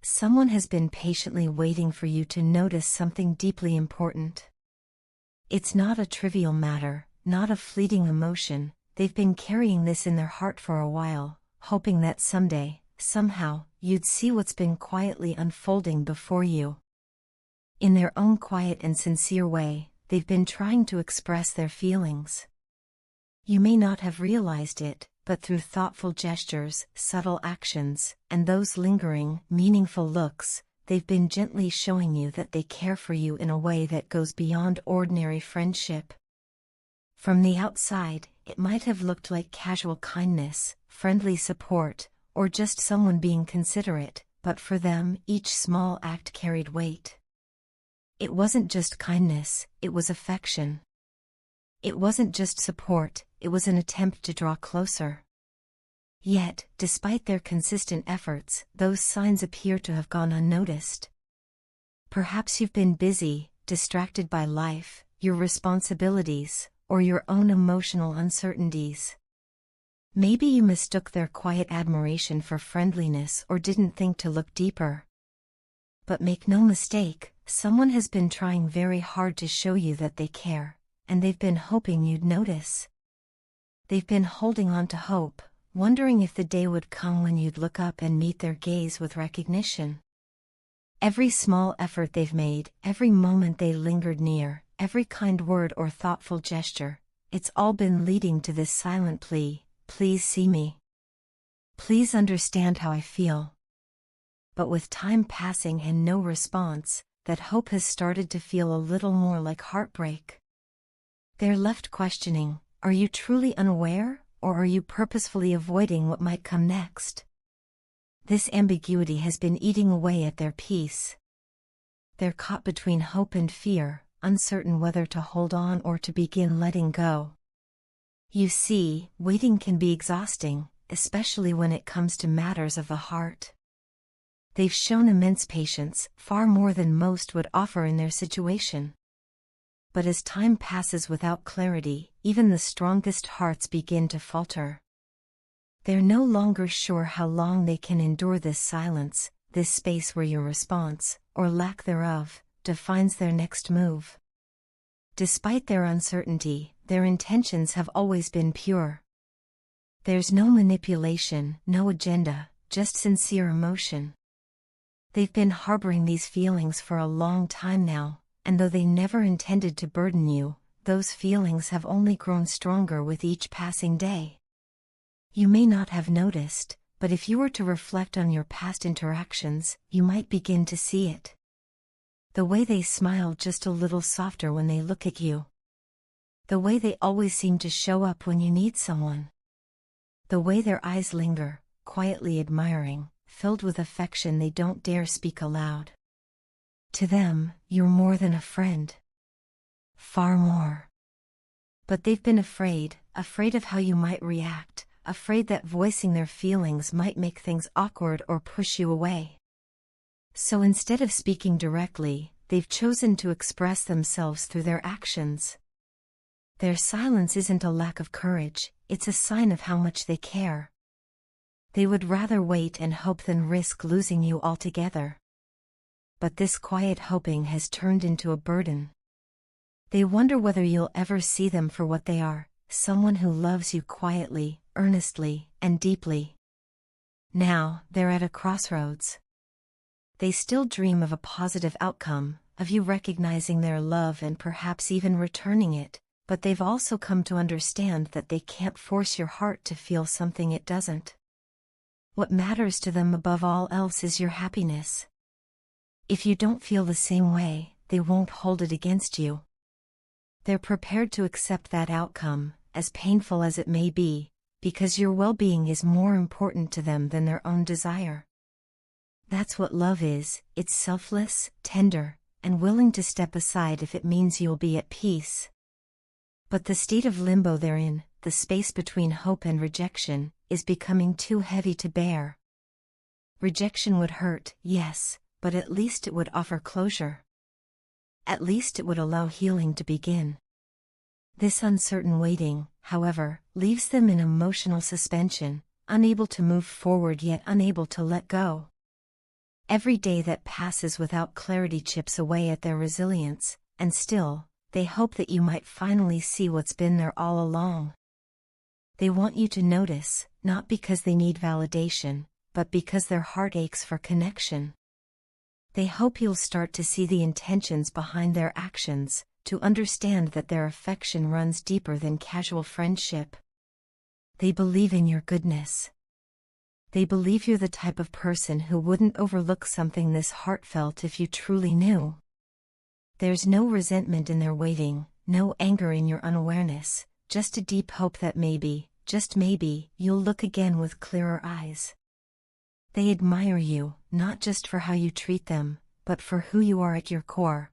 Someone has been patiently waiting for you to notice something deeply important. It's not a trivial matter, not a fleeting emotion. They've been carrying this in their heart for a while, hoping that someday, somehow, you'd see what's been quietly unfolding before you. In their own quiet and sincere way, they've been trying to express their feelings. You may not have realized it, but through thoughtful gestures, subtle actions, and those lingering, meaningful looks, they've been gently showing you that they care for you in a way that goes beyond ordinary friendship. From the outside, it might have looked like casual kindness, friendly support, or just someone being considerate, but for them, each small act carried weight. It wasn't just kindness, it was affection. It wasn't just support, it was an attempt to draw closer. Yet, despite their consistent efforts, those signs appear to have gone unnoticed. Perhaps you've been busy, distracted by life, your responsibilities, or your own emotional uncertainties. Maybe you mistook their quiet admiration for friendliness or didn't think to look deeper. But make no mistake, someone has been trying very hard to show you that they care, and they've been hoping you'd notice. They've been holding on to hope, wondering if the day would come when you'd look up and meet their gaze with recognition. Every small effort they've made, every moment they lingered near, every kind word or thoughtful gesture, it's all been leading to this silent plea: please see me. Please understand how I feel. But with time passing and no response, that hope has started to feel a little more like heartbreak. They're left questioning, are you truly unaware, or are you purposefully avoiding what might come next? This ambiguity has been eating away at their peace. They're caught between hope and fear, uncertain whether to hold on or to begin letting go. You see, waiting can be exhausting, especially when it comes to matters of the heart. They've shown immense patience, far more than most would offer in their situation. But as time passes without clarity, even the strongest hearts begin to falter. They're no longer sure how long they can endure this silence, this space where your response, or lack thereof, defines their next move. Despite their uncertainty, their intentions have always been pure. There's no manipulation, no agenda, just sincere emotion. They've been harboring these feelings for a long time now, and though they never intended to burden you, those feelings have only grown stronger with each passing day. You may not have noticed, but if you were to reflect on your past interactions, you might begin to see it. The way they smile just a little softer when they look at you. The way they always seem to show up when you need someone. The way their eyes linger, quietly admiring, filled with affection they don't dare speak aloud. To them, you're more than a friend. Far more. But they've been afraid of how you might react, afraid that voicing their feelings might make things awkward or push you away. So instead of speaking directly, they've chosen to express themselves through their actions. Their silence isn't a lack of courage, it's a sign of how much they care. They would rather wait and hope than risk losing you altogether. But this quiet hoping has turned into a burden. They wonder whether you'll ever see them for what they are, someone who loves you quietly, earnestly, and deeply. Now, they're at a crossroads. They still dream of a positive outcome, of you recognizing their love and perhaps even returning it, but they've also come to understand that they can't force your heart to feel something it doesn't. What matters to them above all else is your happiness. If you don't feel the same way, they won't hold it against you. They're prepared to accept that outcome, as painful as it may be, because your well-being is more important to them than their own desire. That's what love is, it's selfless, tender, and willing to step aside if it means you'll be at peace. But the state of limbo they're in, the space between hope and rejection, is becoming too heavy to bear. Rejection would hurt, yes, but at least it would offer closure. At least it would allow healing to begin. This uncertain waiting, however, leaves them in emotional suspension, unable to move forward yet unable to let go. Every day that passes without clarity chips away at their resilience, and still, they hope that you might finally see what's been there all along. They want you to notice, not because they need validation, but because their heart aches for connection. They hope you'll start to see the intentions behind their actions, to understand that their affection runs deeper than casual friendship. They believe in your goodness. They believe you're the type of person who wouldn't overlook something this heartfelt if you truly knew. There's no resentment in their waiting, no anger in your unawareness, just a deep hope that maybe, just maybe, you'll look again with clearer eyes. They admire you, not just for how you treat them, but for who you are at your core.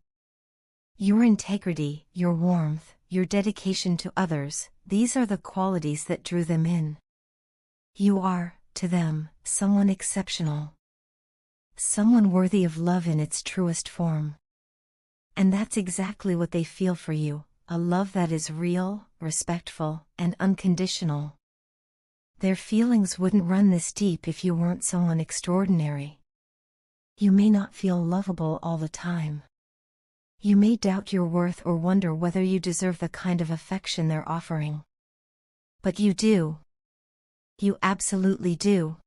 Your integrity, your warmth, your dedication to others, these are the qualities that drew them in. You are, to them, someone exceptional. Someone worthy of love in its truest form. And that's exactly what they feel for you, a love that is real, respectful, and unconditional. Their feelings wouldn't run this deep if you weren't someone extraordinary. You may not feel lovable all the time. You may doubt your worth or wonder whether you deserve the kind of affection they're offering. But you do. You absolutely do.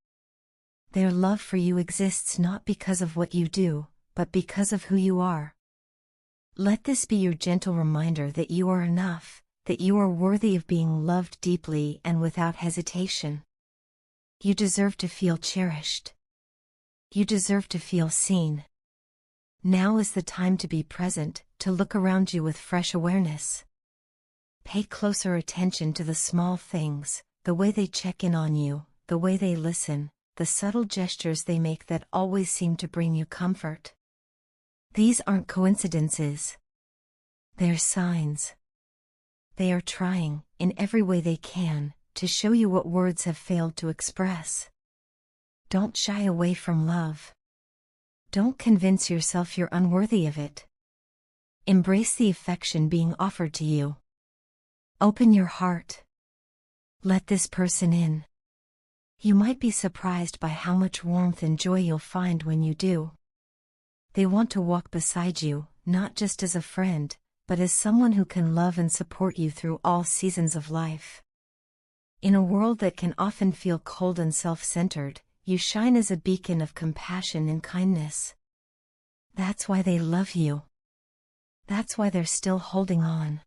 Their love for you exists not because of what you do, but because of who you are. Let this be your gentle reminder that you are enough, that you are worthy of being loved deeply and without hesitation. You deserve to feel cherished. You deserve to feel seen. Now is the time to be present, to look around you with fresh awareness. Pay closer attention to the small things, the way they check in on you, the way they listen, the subtle gestures they make that always seem to bring you comfort. These aren't coincidences. They're signs. They are trying, in every way they can, to show you what words have failed to express. Don't shy away from love. Don't convince yourself you're unworthy of it. Embrace the affection being offered to you. Open your heart. Let this person in. You might be surprised by how much warmth and joy you'll find when you do. They want to walk beside you, not just as a friend, but as someone who can love and support you through all seasons of life. In a world that can often feel cold and self-centered, you shine as a beacon of compassion and kindness. That's why they love you. That's why they're still holding on.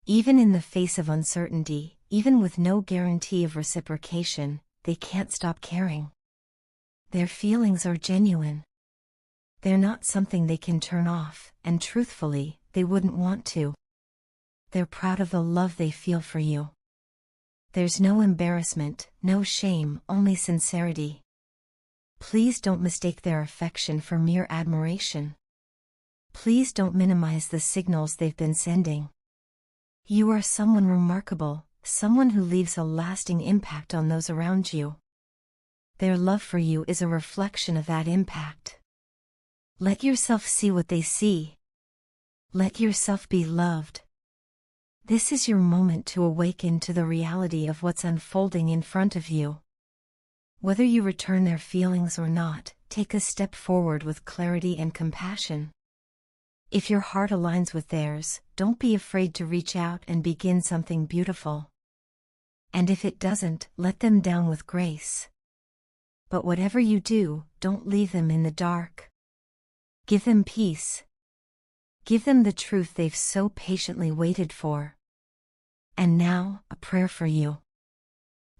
Even in the face of uncertainty, even with no guarantee of reciprocation, they can't stop caring. Their feelings are genuine. They're not something they can turn off, and truthfully, they wouldn't want to. They're proud of the love they feel for you. There's no embarrassment, no shame, only sincerity. Please don't mistake their affection for mere admiration. Please don't minimize the signals they've been sending. You are someone remarkable, someone who leaves a lasting impact on those around you. Their love for you is a reflection of that impact. Let yourself see what they see. Let yourself be loved. This is your moment to awaken to the reality of what's unfolding in front of you. Whether you return their feelings or not, take a step forward with clarity and compassion. If your heart aligns with theirs, don't be afraid to reach out and begin something beautiful. And if it doesn't, let them down with grace. But whatever you do, don't leave them in the dark. Give them peace. Give them the truth they've so patiently waited for. And now, a prayer for you.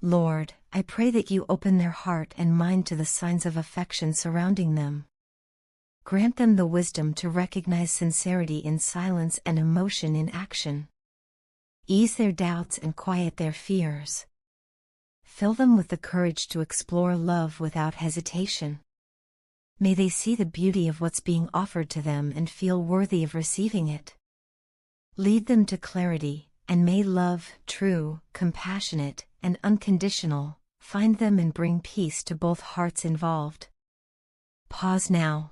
Lord, I pray that you open their heart and mind to the signs of affection surrounding them. Grant them the wisdom to recognize sincerity in silence and emotion in action. Ease their doubts and quiet their fears. Fill them with the courage to explore love without hesitation. May they see the beauty of what's being offered to them and feel worthy of receiving it. Lead them to clarity, and may love, true, compassionate, and unconditional, find them and bring peace to both hearts involved. Pause now.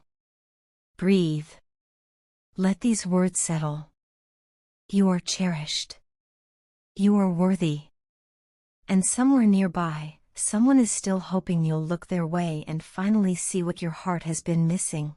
Breathe. Let these words settle. You are cherished. You are worthy. And somewhere nearby, Someone is still hoping you'll look their way and finally see what your heart has been missing.